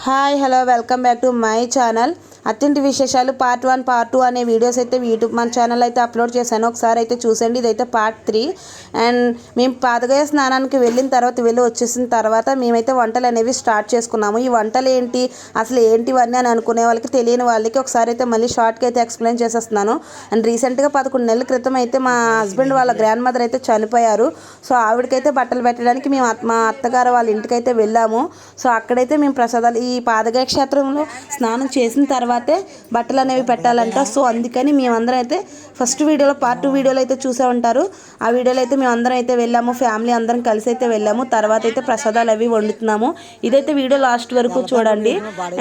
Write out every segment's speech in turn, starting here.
Hi hello welcome back to my channel అత్తింటి విశేషాలు part 1 part 2 అనే వీడియోస్ అయితే యూట్యూబ్ మన ఛానల్ అయితే అప్లోడ్ చేశాను. ఒకసారి అయితే చూసండి. ఇదైతే పార్ట్ 3. అండ్ మేము పాదగయ స్నానానికి వెళ్ళిన తర్వాత వచ్చేసిన తర్వాత మేమైతే వంటలు అనేవి స్టార్ట్ చేసుకున్నాము. ఈ వంటలు ఏంటి అసలు ఏంటివన్నీ అని అనుకునే వాళ్ళకి తెలియని వాళ్ళకి ఒకసారి అయితే మళ్ళీ షార్ట్గా అయితే ఎక్స్ప్లెయిన్ చేసేస్తున్నాను. అండ్ రీసెంట్గా 11 నెలల క్రితం అయితే మా హస్బెండ్ వాళ్ళ గ్రాండ్ మదర్ అయితే చనిపోయారు. సో ఆవిడకైతే బట్టలు పెట్టడానికి మేము మా అత్తగారు వాళ్ళ ఇంటికైతే వెళ్ళాము. సో అక్కడైతే మేము ప్రసాదాలు ఈ పాదగయ క్షేత్రంలో స్నానం చేసిన తర్వాతే బట్టలు అనేవి పెట్టాలంట. సో అందుకని మేమందరం అయితే ఫస్ట్ వీడియోలో పార్ట్ 2 వీడియోలో అయితే చూసే ఉంటారు. ఆ వీడియోలో అయితే మేము అందరం అయితే వెళ్ళాము, ఫ్యామిలీ అందరం కలిసి అయితే వెళ్ళాము. తర్వాత అయితే ప్రసాదాలు అవి వండుతున్నాము. ఇదైతే వీడియో లాస్ట్ వరకు చూడండి.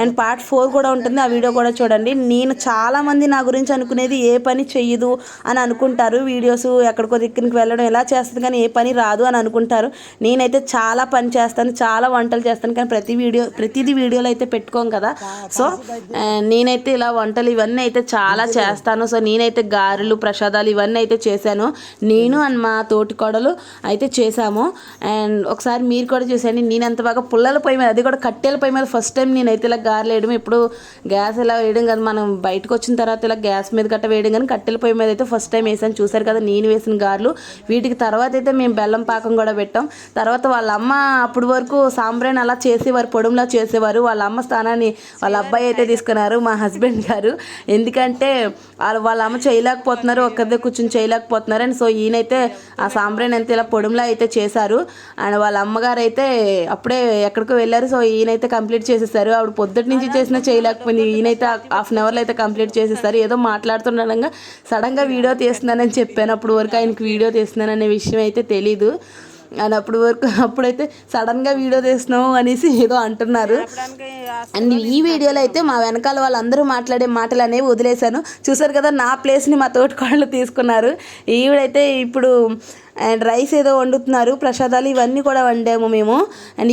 అండ్ పార్ట్ 4 కూడా ఉంటుంది, ఆ వీడియో కూడా చూడండి. నేను చాలామంది నా గురించి అనుకునేది ఏ పని చెయ్యదు అని అనుకుంటారు. వీడియోస్ ఎక్కడికో దిక్కునికి వెళ్ళడం ఎలా చేస్తుంది కానీ ఏ పని రాదు అని అనుకుంటారు. నేనైతే చాలా పని చేస్తాను, చాలా వంటలు చేస్తాను, కానీ ప్రతిదీ వీడియోలో అయితే పెట్టుకోం కదా. సో నేనైతే ఇలా వంటలు ఇవన్నీ అయితే చాలా చేస్తాను. సో నేనైతే గారెలు ప్రసాదాలు ఇవన్నీ అయితే చేశాను. నేను అండ్ మా తోటి కోడలు అయితే చేశాము. అండ్ ఒకసారి మీరు కూడా చూసండి. నేను ఎంత బాగా పుల్లల పొయ్యి మీద, అది కూడా కట్టెల పొయ్యి మీద ఫస్ట్ టైం నేనైతే ఇలా గారెలు వేయడం. ఇప్పుడు గ్యాస్ ఇలా వేయడం కదా, మనం బయటకు వచ్చిన తర్వాత ఇలా గ్యాస్ మీద గట్ట వేయడం, కానీ కట్టెల పొయ్యి మీద అయితే ఫస్ట్ టైం వేసాను. చూసారు కదా నేను వేసిన గారెలు. వీటికి తర్వాత అయితే మేము బెల్లం పాకం కూడా పెట్టాం. తర్వాత వాళ్ళ అమ్మ అప్పటి వరకు సాంబ్రాన్ అలా చేసేవారు, పొడుములా చేసేవారు. వాళ్ళ అమ్మ స్థానాన్ని వాళ్ళ అబ్బాయి అయితే తీసుకున్నారు, మా హస్బెండ్ గారు. ఎందుకంటే వాళ్ళ అమ్మ చేయలేకపోతున్నారు, ఒక్కరిదే కూర్చొని చేయలేకపోతున్నారు అని. సో ఈయనైతే ఆ సాంబ్రాన్ అంతే ఇలా పొడుములా అయితే చేశారు. అండ్ వాళ్ళ అమ్మగారు అయితే అప్పుడే ఎక్కడికో వెళ్ళారు. సో ఈయనైతే కంప్లీట్ చేసేసారు. ఆవిడ పొద్దుటి నుంచి చేసినా చేయలేకపోయింది, ఈయనైతే హాఫ్ అన్ అవర్లో అయితే కంప్లీట్ చేసేసారు. ఏదో మాట్లాడుతుండగా సడన్గా వీడియో తీస్తున్నానని చెప్పాను. అప్పుడు వరకు ఆయనకి వీడియో తీస్తున్నాననే విషయం అయితే తెలీదు. అండ్ అప్పుడైతే సడన్గా వీడియో తీస్తున్నాము అనేసి ఏదో అంటున్నారు. అండ్ ఈ వీడియోలో అయితే మా వెనకాల వాళ్ళందరూ మాట్లాడే మాటలు అనేవి వదిలేశాను. చూసారు కదా నా ప్లేస్ని మా తోటికోడలు తీసుకున్నారు. ఈవిడైతే ఇప్పుడు అండ్ రైస్ ఏదో వండుతున్నారు, ప్రసాదాలు ఇవన్నీ కూడా వండాము మేము. అండ్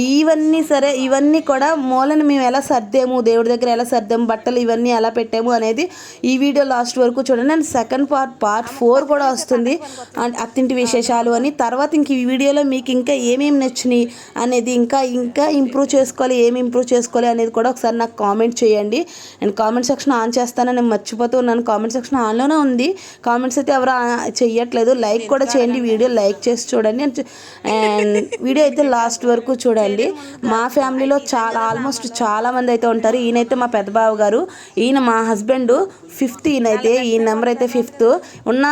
ఇవన్నీ కూడా మూలను మేము ఎలా సర్దాము, దేవుడి దగ్గర ఎలా సర్దాము, బట్టలు ఇవన్నీ ఎలా పెట్టాము అనేది ఈ వీడియో లాస్ట్ వరకు చూడండి. అండ్ సెకండ్ పార్ట్ 4 కూడా వస్తుంది, అండ్ అత్తింటి విశేషాలు అని. తర్వాత ఇంక ఈ వీడియోలో మీకు ఇంకా ఏమేమి నచ్చినాయి అనేది, ఇంకా ఇంప్రూవ్ చేసుకోవాలి అనేది కూడా ఒకసారి నాకు కామెంట్ చేయండి. అండ్ కామెంట్ సెక్షన్ ఆన్ చేస్తానని నేను మర్చిపోతూ ఉన్నాను. కామెంట్ సెక్షన్ ఆన్లోనే ఉంది, కామెంట్స్ అయితే ఎవరు చెయ్యట్లేదు. లైక్ కూడా చేయండి, వీడియో లైక్ చేసి చూడండి. అండ్ వీడియో అయితే లాస్ట్ వరకు చూడండి. మా ఫ్యామిలీలో ఆల్మోస్ట్ చాలా మంది అయితే ఉంటారు. ఈయనైతే మా పెద్ద బావ గారు, ఈయన మా హస్బెండ్ 5th, ఈయన నెంబర్ అయితే 5th. ఉన్న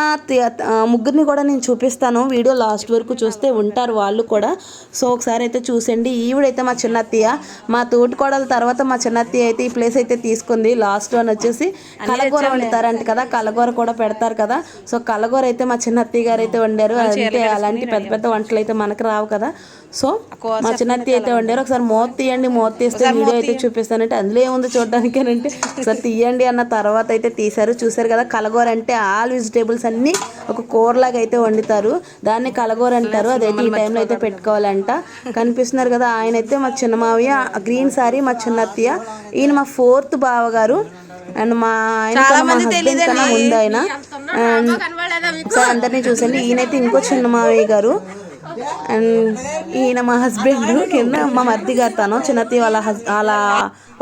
ముగ్గురిని కూడా నేను చూపిస్తాను, వీడియో లాస్ట్ వరకు చూస్తే ఉంటారు వాళ్ళు కూడా. సో ఒకసారి అయితే చూసండి. ఈవిడైతే మా చిన్నత్తయ్య, మా తోటికోడల తర్వాత మా చిన్నత్తయ్య అయితే ఈ ప్లేస్ అయితే తీసుకుంది. లాస్ట్ అని వచ్చేసి కలగూర వండుతారంట కదా, కలగూర కూడా పెడతారు కదా. సో కలగూర అయితే మా చిన్నత్తయ్య గారు అయితే వండారు. అంటే అలాంటి పెద్ద వంటలు అయితే మనకు రావు కదా. సో మా చిన్నత్తయ్య అయితే వండారు. ఒకసారి మూత తీస్తే వీడియో అయితే చూపిస్తానంటే అందులో ఏముంది చూడడానికి అంటే ఒకసారి తీయండి అన్న తర్వాత అయితే తీశారు. చూసారు కదా, కలగూర అంటే ఆల్ వెజిటేబుల్స్ అన్నీ ఒక కూరలాగా అయితే వండుతారు, దాన్ని కలగూర అంటారు. అదైతే ఈ టైంలో అయితే పెట్టుకోవాలంట. కనిపిస్తున్నారు కదా, ఆయన అయితే మా చిన్న మావయ్య, గ్రీన్ సారీ మా చిన్నత్తయ్య. ఈయన మా 4th బావగారు. అండ్ మా హస్బెండ్ కన్నా ముందు ఆయన. అండ్ ఒకసారి అందరినీ చూసండి. ఈయనైతే ఇంకో చిన్న మావయ్య గారు. అండ్ ఈయన మా హస్బెండ్, కింద మా మర్ది గారు, తను చిన్నత్తయ్య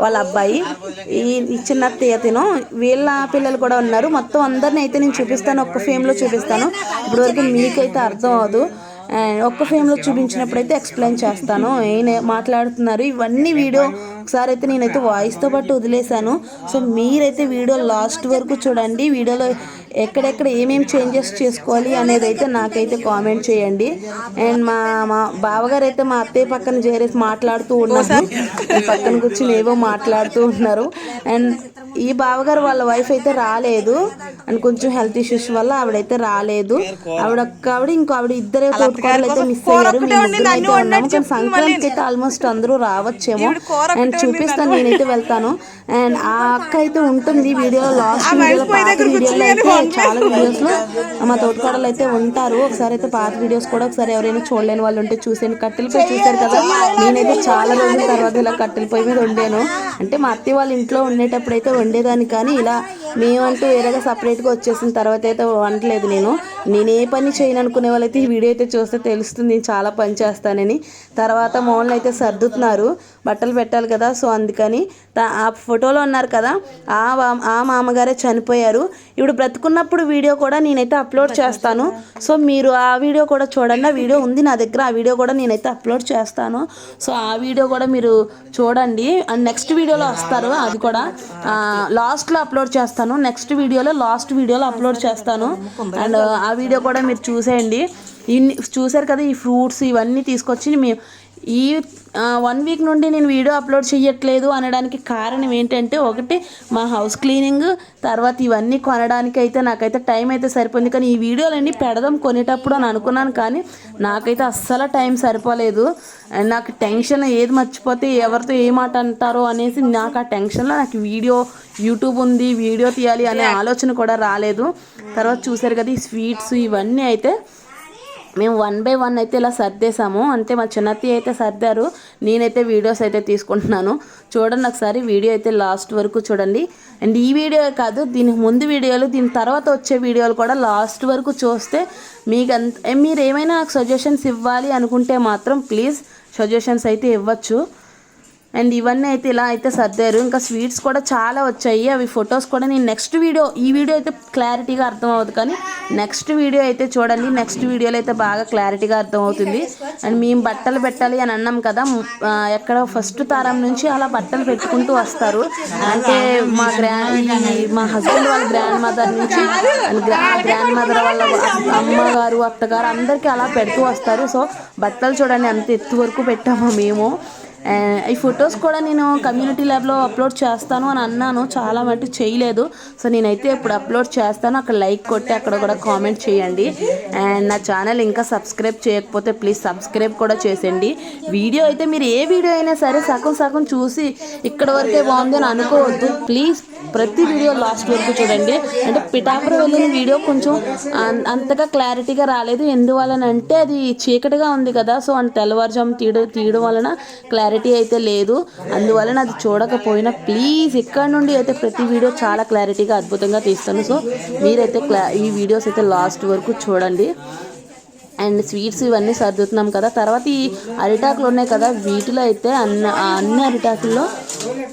వాళ్ళ అబ్బాయి. ఈ చిన్నత్తయ్య తిను, వీళ్ళ పిల్లలు కూడా ఉన్నారు. మొత్తం అందరిని అయితే నేను చూపిస్తాను, ఒక్క ఫ్రేమ్లో చూపిస్తాను. ఇప్పుడు వరకు మీకైతే అర్థం అవ్వదు. ఒక్క ఫ్రేమ్లో చూపించినప్పుడు అయితే ఎక్స్ప్లెయిన్ చేస్తాను. మాట్లాడుతున్నారు ఇవన్నీ వీడియో ఒకసారి అయితే నేనైతే వాయిస్తో పాటు వదిలేశాను. సో మీరైతే వీడియో లాస్ట్ వరకు చూడండి. వీడియోలో ఎక్కడెక్కడ ఏమేమి చేంజెస్ చేసుకోవాలి అనేది అయితే నాకైతే కామెంట్ చేయండి. అండ్ మా బావగారు అయితే మా అత్తయ్య పక్కన చేరేసి మాట్లాడుతూ ఉన్నారు, పక్కన కూర్చుని ఏవో మాట్లాడుతూ ఉన్నారు. అండ్ ఈ బావగారు వాళ్ళ వైఫ్ అయితే రాలేదు, అండ్ కొంచెం హెల్త్ ఇష్యూస్ వల్ల ఆవిడైతే రాలేదు. ఇంకో ఆవిడ ఇద్దరే తోటికోడలు అయితే మిస్ అయ్యారు. మేము ముగ్గురు అయితే ఉన్నాము, కానీ సంక్రాంతికి అయితే ఆల్మోస్ట్ అందరూ రావచ్చేమో. అండ్ చూపిస్తాను, నేనైతే వెళ్తాను. అండ్ ఆ అక్క అయితే ఉంటుంది వీడియోలో, లాస్ట్ వీడియోలో, పాత వీడియోలో అయితే చాలా వీడియోస్లో మా తోటికోడలు అయితే ఉంటారు. ఒకసారి అయితే పాత వీడియోస్ కూడా ఒకసారి ఎవరైనా చూడలేని వాళ్ళు ఉంటే చూసాను. కట్టెలపై చూశారు కదా, నేనైతే చాలా రోజుల తర్వాత ఇలా కట్టెలపై మీద వండాను. అంటే మా అత్తయ్య వాళ్ళ ఇంట్లో ఉండేటప్పుడు అయితే వండేదాన్ని, కానీ ఇలా మేమంటూ వేరేగా సపరేట్గా వచ్చేసిన తర్వాత అయితే వంటలేదు. నేను ఏ పని చేయను అనుకునే వాళ్ళైతే ఈ వీడియో అయితే చూస్తే తెలుస్తుంది నేను చాలా పని చేస్తానని. తర్వాత మోన్లు అయితే సర్దుతున్నారు, బట్టలు పెట్టాలి కదా, సో అందుకని. ఆ ఫోటోలో ఉన్నారు కదా ఆ మామగారే చనిపోయారు. ఇప్పుడు బ్రతుకున్నప్పుడు వీడియో కూడా నేనైతే అప్లోడ్ చేస్తాను, సో మీరు ఆ వీడియో కూడా చూడండి. ఆ వీడియో ఉంది నా దగ్గర, ఆ వీడియో కూడా నేనైతే అప్లోడ్ చేస్తాను. సో ఆ వీడియో కూడా మీరు చూడండి. అండ్ నెక్స్ట్ వీడియోలో వస్తారు, అది కూడా లాస్ట్లో అప్లోడ్ చేస్తాను. నెక్స్ట్ వీడియోలో లాస్ట్ వీడియోలో అప్లోడ్ చేస్తాను. అండ్ ఆ వీడియో కూడా మీరు చూసేయండి. ఇన్ని చూసారు కదా, ఈ ఫ్రూట్స్ ఇవన్నీ తీసుకొచ్చి మేము ఈ 1 వీక్ నుండి నేను వీడియో అప్లోడ్ చేయట్లేదు అనడానికి కారణం ఏంటంటే, ఒకటి మా హౌస్ క్లీనింగ్, తర్వాత ఇవన్నీ కొనడానికి అయితే నాకైతే టైం అయితే సరిపోయింది. కానీ ఈ వీడియోలన్నీ పెడదాం కొనేటప్పుడు అని అనుకున్నాను, కానీ నాకైతే అస్సలు టైం సరిపోలేదు. అండ్ నాకు టెన్షన్, ఏది మర్చిపోతే ఎవరితో ఏ మాట అంటారో అనేసి నాకు ఆ టెన్షన్లో నాకు యూట్యూబ్ ఉంది, వీడియో తీయాలి అనే ఆలోచన కూడా రాలేదు. తర్వాత చూసారు కదా ఈ స్వీట్స్ ఇవన్నీ అయితే మేము 1 బై 1 అయితే ఇలా సర్దేశాము. అంటే మా చిన్నత్తయ్య అయితే సర్దారు, నేనైతే వీడియోస్ అయితే తీసుకుంటున్నాను. చూడండి ఒకసారి వీడియో అయితే లాస్ట్ వరకు చూడండి. అండ్ ఈ వీడియో కాదు, దీనికి ముందు వీడియోలు, దీని తర్వాత వచ్చే వీడియోలు కూడా లాస్ట్ వరకు చూస్తే మీకు మీరు ఏమైనా నాకు సజెషన్స్ ఇవ్వాలి అనుకుంటే మాత్రం ప్లీజ్ సజెషన్స్ అయితే ఇవ్వచ్చు. అండ్ ఇవన్నీ అయితే ఇలా అయితే సర్దారు. ఇంకా స్వీట్స్ కూడా చాలా వచ్చాయి, అవి ఫొటోస్ కూడా నేను నెక్స్ట్ వీడియో, ఈ వీడియో అయితే క్లారిటీగా అర్థమవుతుంది, కానీ నెక్స్ట్ వీడియో అయితే చూడండి. నెక్స్ట్ వీడియోలో అయితే బాగా క్లారిటీగా అర్థమవుతుంది. అండ్ మేము బట్టలు పెట్టాలి అని అన్నాం కదా, ఎక్కడ ఫస్ట్ తారం నుంచి అలా బట్టలు పెట్టుకుంటూ వస్తారు. అంటే మా హస్బెండ్ వాళ్ళ గ్రాండ్ మదర్ నుంచి గ్రాండ్ మదర్ వాళ్ళ అమ్మగారు అత్తగారు అందరికీ అలా పెడుతూ వస్తారు. సో బట్టలు చూడండి అంత ఎత్తు వరకు పెట్టాము మేము. ఈ ఫొటోస్ కూడా నేను కమ్యూనిటీ ల్యాబ్లో అప్లోడ్ చేస్తాను అని అన్నాను, చాలా మటు చేయలేదు. సో నేనైతే ఇప్పుడు అప్లోడ్ చేస్తాను, అక్కడ లైక్ కొట్టి అక్కడ కూడా కామెంట్ చేయండి. అండ్ నా ఛానల్ ఇంకా సబ్స్క్రైబ్ చేయకపోతే ప్లీజ్ సబ్స్క్రైబ్ కూడా చేసేయండి. వీడియో అయితే మీరు ఏ వీడియో అయినా సరే సగం చూసి ఇక్కడ వరకే బాగుంది అని అనుకోవద్దు. ప్లీజ్ ప్రతి వీడియో లాస్ట్ వరకు చూడండి. అంటే పిఠాపురం వెళ్ళిన వీడియో కొంచెం అంతగా క్లారిటీగా రాలేదు, ఎందువలనంటే అది చీకటిగా ఉంది కదా, సో అంత తెల్లవారుజాము తీయడం వలన క్లారిటీ అయితే లేదు. అందువలన అది చూడకపోయినా ప్లీజ్ ఇక్కడ నుండి అయితే ప్రతి వీడియో చాలా క్లారిటీగా అద్భుతంగా తీస్తాను. సో మీరైతే ఈ వీడియోస్ అయితే లాస్ట్ వరకు చూడండి. అండ్ స్వీట్స్ ఇవన్నీ సర్దుతున్నాం కదా. తర్వాత ఈ అరిటాకులు ఉన్నాయి కదా, వీటిలో అయితే అన్ని అరిటాకుల్లో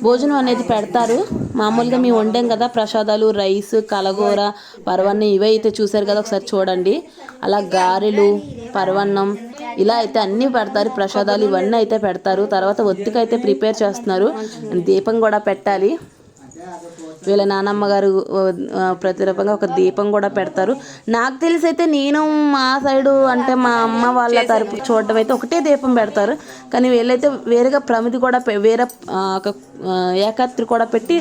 భోజనం అనేది పెడతారు. మామూలుగా మేము వండాం కదా ప్రసాదాలు, రైస్, కలగూర, పరవన్నం ఇవే అయితే చూసారు కదా, ఒకసారి చూడండి. అలా గారెలు, పరవన్నం ఇలా అయితే అన్నీ పెడతారు, ప్రసాదాలు ఇవన్నీ అయితే పెడతారు. తర్వాత ఒత్తికైతే ప్రిపేర్ చేస్తున్నారు, దీపం కూడా పెట్టాలి. వీళ్ళ నానమ్మ గారు ప్రతిరూపంగా ఒక దీపం కూడా పెడతారు. నాకు తెలిసి అయితే నేను మా సైడు అంటే మా అమ్మ వాళ్ళ తరపు చూడడం అయితే ఒకటే దీపం పెడతారు, కానీ వీళ్ళైతే వేరేగా ప్రమిది కూడా వేరే ఒక ఏకాత్రి కూడా పెట్టి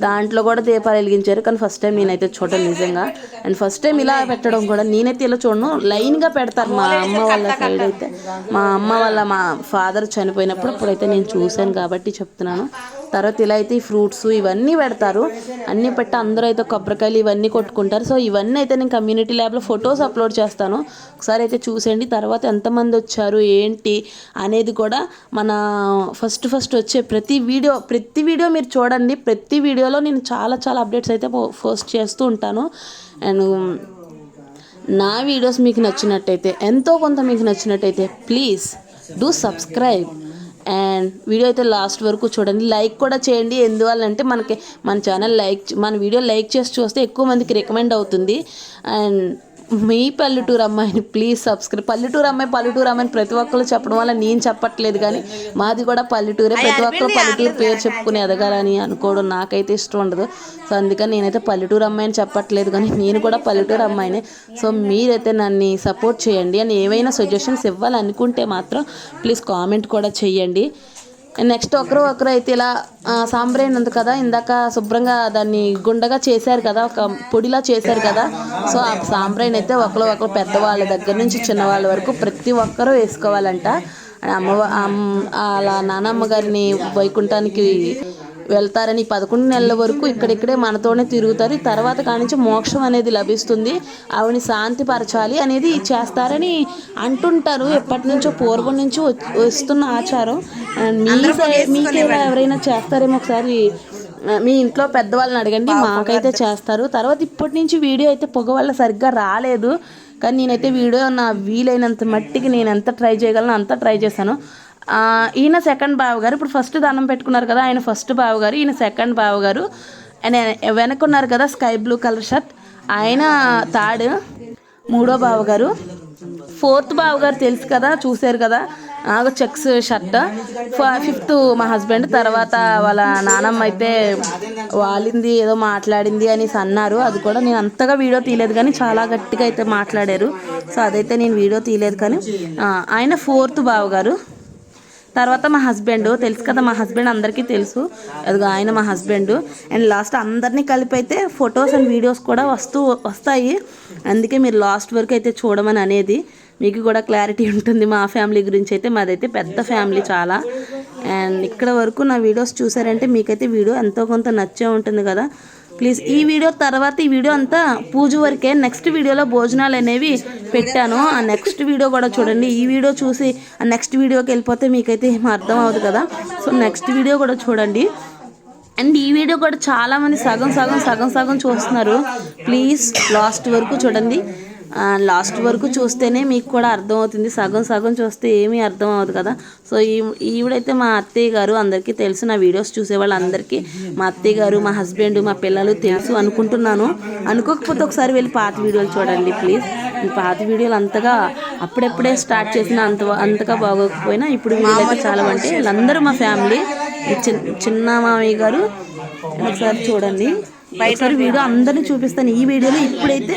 దాంట్లో కూడా దీపాలు వెలిగించారు. కానీ ఫస్ట్ టైం నేనైతే చూడడం నిజంగా. అండ్ ఫస్ట్ టైం ఇలా పెట్టడం కూడా నేనైతే ఇలా చూడను, లైన్గా పెడతారు మా అమ్మ వాళ్ళ సైడ్ అయితే. మా ఫాదర్ చనిపోయినప్పుడు అప్పుడైతే నేను చూశాను కాబట్టి చెప్తున్నాను. తర్వాత ఇలా అయితే ఈ ఫ్రూట్స్ ఇవన్నీ పెడతారు, అన్నీ పెట్టి అందరూ అయితే కొబ్బరికాయలు ఇవన్నీ కొట్టుకుంటారు. సో ఇవన్నీ అయితే నేను కమ్యూనిటీ ల్యాబ్లో ఫొటోస్ అప్లోడ్ చేస్తాను, ఒకసారి అయితే చూసేయండి. తర్వాత ఎంతమంది వచ్చారు ఏంటి అనేది కూడా మన ఫస్ట్ వచ్చే ప్రతి వీడియో మీరు చూడండి. ప్రతి వీడియోలో నేను చాలా అప్డేట్స్ అయితే పోస్ట్ చేస్తూ ఉంటాను. అండ్ నా వీడియోస్ మీకు నచ్చినట్టయితే, ఎంతో కొంత మీకు నచ్చినట్టయితే please do subscribe. And video అయితే లాస్ట్ వరకు చూడండి, లైక్ కూడా చేయండి. ఎందువల్లంటే మన ఛానల్ మన వీడియో లైక్ చేసి చూస్తే ఎక్కువ మందికి రికమెండ్ అవుతుంది. అండ్ మీ పల్లెటూరు అమ్మాయిని ప్లీజ్ సబ్స్క్రైబ్. పల్లెటూరు అమ్మాయిని ప్రతి ఒక్కరు చెప్పడం వల్ల నేను చెప్పట్లేదు, కానీ మాది కూడా పల్లెటూరే. ప్రతి ఒక్కరు పల్లెటూరు పేరు చెప్పుకుని ఎదగాలని అనుకోవడం నాకైతే ఇష్టం ఉండదు. సో అందుకని నేనైతే పల్లెటూరు అమ్మాయిని చెప్పట్లేదు, కానీ నేను కూడా పల్లెటూరు అమ్మాయినే. సో మీరైతే నన్ను సపోర్ట్ చేయండి. అని ఏవైనా సజెషన్స్ ఇవ్వాలనుకుంటే మాత్రం ప్లీజ్ కామెంట్ కూడా చేయండి. నెక్స్ట్ ఒకరు అయితే ఇలా సాంబ్రాణి ఉంది కదా, ఇందాక శుభ్రంగా దాన్ని గుండగా చేశారు కదా, ఒక పొడిలా చేశారు కదా. సో ఆ సాంబ్రాణి అయితే ఒకరు పెద్దవాళ్ళ దగ్గర నుంచి చిన్నవాళ్ళ వరకు ప్రతి ఒక్కరూ వేసుకోవాలంట. అలా నానమ్మ గారిని వైకుంఠానికి వెళ్తారని 11 నెలల వరకు ఇక్కడిక్కడే మనతోనే తిరుగుతారు. తర్వాత కానించి మోక్షం అనేది లభిస్తుంది, ఆవిడని శాంతిపరచాలి అనేది చేస్తారని అంటుంటారు. ఎప్పటి నుంచో పూర్వం నుంచి వస్తున్న ఆచారం. మీకే ఎవరైనా చేస్తారేమో ఒకసారి మీ ఇంట్లో పెద్దవాళ్ళని అడగండి, మాకైతే చేస్తారు. తర్వాత ఇప్పటి నుంచి వీడియో అయితే పొగ వల్ల సరిగ్గా రాలేదు, కానీ నేనైతే వీడియో నా వీలైనంత మట్టికి నేను ఎంత ట్రై చేయగలను అంత ట్రై చేశాను. ఈయన సెకండ్ బావగారు, ఇప్పుడు ఫస్ట్ దండం పెట్టుకున్నారు కదా, ఆయన ఫస్ట్ బావగారు, ఈయన సెకండ్ బావగారు. ఆయన వెనకున్నారు కదా స్కై బ్లూ కలర్ షర్ట్, ఆయన థర్డ్, మూడో బావగారు. ఫోర్త్ బావగారు తెలుసు కదా, చూసారు కదా, చెక్స్ షర్ట్. ఫిఫ్త్ మా హస్బెండ్. తర్వాత వాళ్ళ నానమ్మ అయితే వాలింది, ఏదో మాట్లాడింది అనేసి అన్నారు. అది కూడా నేను అంతగా వీడియో తీయలేదు, కానీ చాలా గట్టిగా అయితే మాట్లాడారు. సో అదైతే నేను వీడియో తీయలేదు. కానీ ఆయన ఫోర్త్ బావగారు. తర్వాత మా హస్బెండ్ తెలుసు కదా, మా హస్బెండ్ అందరికీ తెలుసు, అదిగో ఆయన మా హస్బెండ్. అండ్ లాస్ట్ అందరినీ కలిపి అయితే ఫొటోస్ అండ్ వీడియోస్ కూడా వస్తాయి. అందుకే మీరు లాస్ట్ వరకు అయితే చూడమని అనేది, మీకు కూడా క్లారిటీ ఉంటుంది మా ఫ్యామిలీ గురించి. అయితే మాదైతే పెద్ద ఫ్యామిలీ చాలా. అండ్ ఇక్కడ వరకు నా వీడియోస్ చూసారంటే మీకైతే వీడియో ఎంతో కొంత నచ్చే ఉంటుంది కదా. ప్లీజ్ ఈ వీడియో తర్వాత, ఈ వీడియో అంతా పూజ వరకే, నెక్స్ట్ వీడియోలో భోజనాలు అనేవి పెట్టాను, ఆ నెక్స్ట్ వీడియో కూడా చూడండి. ఈ వీడియో చూసి ఆ నెక్స్ట్ వీడియోకి వెళ్ళిపోతే మీకైతే ఏం అర్థం అవుతుంది కదా. సో నెక్స్ట్ వీడియో కూడా చూడండి. అండ్ ఈ వీడియో కూడా చాలామంది సగం చూస్తున్నారు. ప్లీజ్ లాస్ట్ వరకు చూడండి. లాస్ట్ వరకు చూస్తేనే మీకు కూడా అర్థమవుతుంది, సగం చూస్తే ఏమీ అర్థం అవ్వదు కదా. సో ఈవిడైతే మా అత్తయ్య గారు, అందరికీ తెలుసు, నా వీడియోస్ చూసే వాళ్ళందరికీ మా అత్తయ్య గారు, మా హస్బెండ్, మా పిల్లలు తెలుసు అనుకుంటున్నాను. అనుకోకపోతే ఒకసారి వెళ్ళి పాత వీడియోలు చూడండి ప్లీజ్. ఈ పాత వీడియోలు అంతగా అప్పుడెప్పుడే స్టార్ట్ చేసిన అంతగా బాగోకపోయినా ఇప్పుడు వీళ్ళైతే చాలా అంటే వీళ్ళందరూ మా ఫ్యామిలీ. చిన్న మామయ్య గారు ఒకసారి చూడండి, ఒకసారి వీడియో అందరినీ చూపిస్తాను. ఈ వీడియోలో ఇప్పుడైతే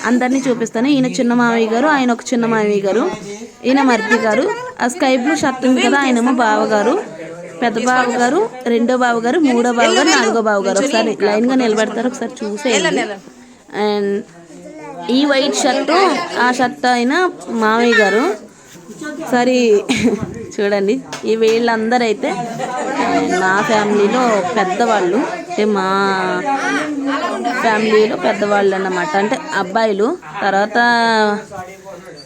అందరినీ చూపిస్తాను. ఈయన చిన్న మామయ్య గారు, ఆయన ఒక చిన్న మామయ్య గారు, ఈయన మర్ది గారు. ఆ స్కై బ్లూ షర్ట్ ఉంది కదా, ఆయనేమో బావగారు, పెద్ద బావగారు, రెండో బావగారు, మూడో బావగారు, నాలుగో బావగారు. ఒకసారి లైన్గా నిలబెడతారు, ఒకసారి చూసేయండి. అండ్ ఈ వైట్ షర్టు, ఆ షర్ట్ అయిన మామయ్య గారు. సరే చూడండి, ఈ వీళ్ళందరూ అయితే నా ఫ్యామిలీలో పెద్దవాళ్ళు, అంటే మా ఫ్యామిలీలో పెద్దవాళ్ళు అన్నమాట, అంటే అబ్బాయిలు. తర్వాత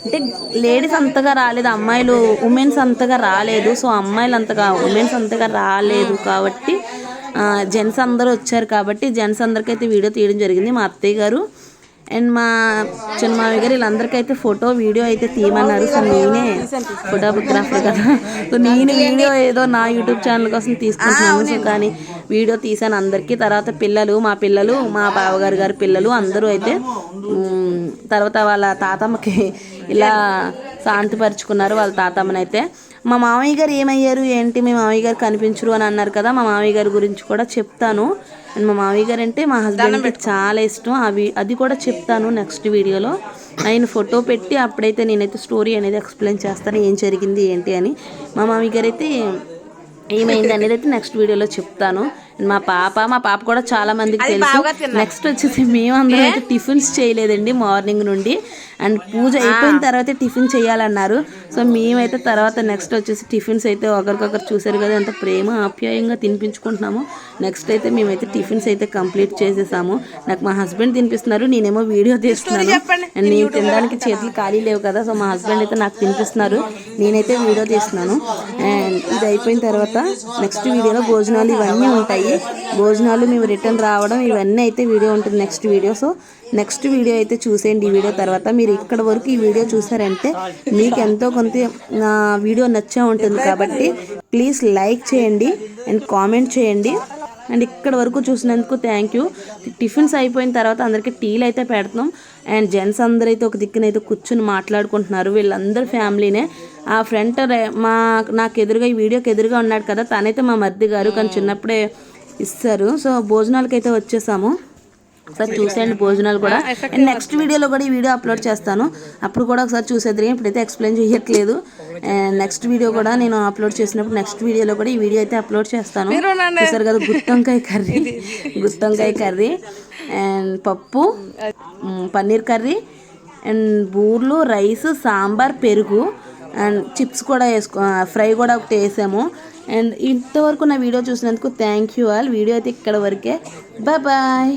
అంటే లేడీస్ అంతగా రాలేదు, అమ్మాయిలు ఉమెన్స్ అంతగా రాలేదు. సో ఉమెన్స్ అంతగా రాలేదు కాబట్టి జెంట్స్ అందరూ వచ్చారు కాబట్టి జెంట్స్ అందరికైతే వీడియో తీయడం జరిగింది. మా అత్తయ్య గారు అండ్ మా చిన్న మామయ్య గారు వీళ్ళందరికైతే ఫోటో వీడియో అయితే తీయమన్నారు. సో నేనే ఫోటోగ్రాఫర్ కదా, సో నేను వీడియో ఏదో నా యూట్యూబ్ ఛానల్ కోసం తీసుకుంటున్నాను. సో కానీ వీడియో తీసాను అందరికీ. తర్వాత మా బావగారు గారి పిల్లలు అందరూ అయితే తర్వాత వాళ్ళ తాతమ్మకి ఇలా శాంతిపరుచుకున్నారు వాళ్ళ తాతమ్మనైతే. మా మామయ్య గారు ఏమయ్యారు ఏంటి, మీ మామయ్య గారు కనిపించరు అని అన్నారు కదా, మా మామయ్య గారి గురించి కూడా చెప్తాను. అండ్ మా మామయ్య గారు అంటే మా హస్బెండ్కి చాలా ఇష్టం, అది కూడా చెప్తాను నెక్స్ట్ వీడియోలో. ఆయన ఫోటో పెట్టి అప్పుడైతే నేనైతే స్టోరీ అనేది ఎక్స్ప్లెయిన్ చేస్తాను, ఏం జరిగింది ఏంటి అని. మా మామయ్య గారు అయితే ఏమైంది అనేది అయితే నెక్స్ట్ వీడియోలో చెప్తాను. మా పాప కూడా చాలా మందికి తెలుసు. నెక్స్ట్ వచ్చేసి మేమందరం అయితే టిఫిన్స్ చేయలేదండి మార్నింగ్ నుండి. అండ్ పూజ అయిపోయిన తర్వాత టిఫిన్ చేయాలన్నారు. సో మేమైతే తర్వాత నెక్స్ట్ వచ్చేసి టిఫిన్స్ అయితే ఒకరికొకరు చూసారు కదా ఎంత ప్రేమ ఆప్యాయంగా తినిపించుకుంటున్నాము. నెక్స్ట్ అయితే మేమైతే టిఫిన్స్ అయితే కంప్లీట్ చేసేసాము. నాకు మా హస్బెండ్ తినిపిస్తున్నారు, నేనేమో వీడియో తీస్తున్నాను. అండ్ నేను తినడానికి చేతులు ఖాళీ లేవు కదా, సో మా హస్బెండ్ అయితే నాకు తినిపిస్తున్నారు, నేనైతే వీడియో తీస్తున్నాను. అండ్ ఇది అయిపోయిన తర్వాత నెక్స్ట్ వీడియోలో భోజనాలు ఇవన్నీ ఉంటాయి. భోజనాలు మేము రిటర్న్ రావడం ఇవన్నీ అయితే వీడియో ఉంటుంది next video. So next video అయితే చూసేయండి. ఈ వీడియో తర్వాత మీరు ఇక్కడ వరకు ఈ వీడియో చూసారంటే మీకు ఎంతో కొంత నా వీడియో నచ్చే ఉంటుంది కాబట్టి ప్లీజ్ లైక్ చేయండి అండ్ కామెంట్ చేయండి. అండ్ ఇక్కడ వరకు చూసినందుకు థ్యాంక్ యూ. టిఫిన్స్ అయిపోయిన తర్వాత అందరికీ టీలు అయితే పెడుతున్నాం. అండ్ జెంట్స్ అందరైతే ఒక దిక్కునైతే కూర్చుని మాట్లాడుకుంటున్నారు, వీళ్ళందరూ ఫ్యామిలీనే. ఆ ఫ్రంట్ నాకు ఎదురుగా ఈ వీడియోకి ఎదురుగా ఉన్నాడు కదా, తనైతే మా మర్ది గారు, కానీ చిన్నప్పుడే ఇస్తారు. సో భోజనాలకైతే వచ్చేసాము. ఒకసారి చూసేయండి భోజనాలు కూడా. అండ్ నెక్స్ట్ వీడియోలో కూడా ఈ వీడియో అప్లోడ్ చేస్తాను, అప్పుడు కూడా ఒకసారి చూసేద్దరు. ఇప్పుడైతే ఎక్స్ప్లెయిన్ చేయట్లేదు. అండ్ నెక్స్ట్ వీడియో కూడా నేను అప్లోడ్ చేసినప్పుడు నెక్స్ట్ వీడియోలో కూడా ఈ వీడియో అయితే అప్లోడ్ చేస్తాను. చూసారు కదా గుత్తొంకాయ కర్రీ అండ్ పప్పు, పన్నీర్ కర్రీ అండ్ బూర్లు, రైస్, సాంబార్, పెరుగు అండ్ చిప్స్ కూడా ఫ్రై కూడా ఒకటి వేసాము. అండ్ ఇంతవరకు నా వీడియో చూసినందుకు థ్యాంక్ యూ ఆల్. వీడియో అయితే ఇక్కడ వరకే. బాయ్.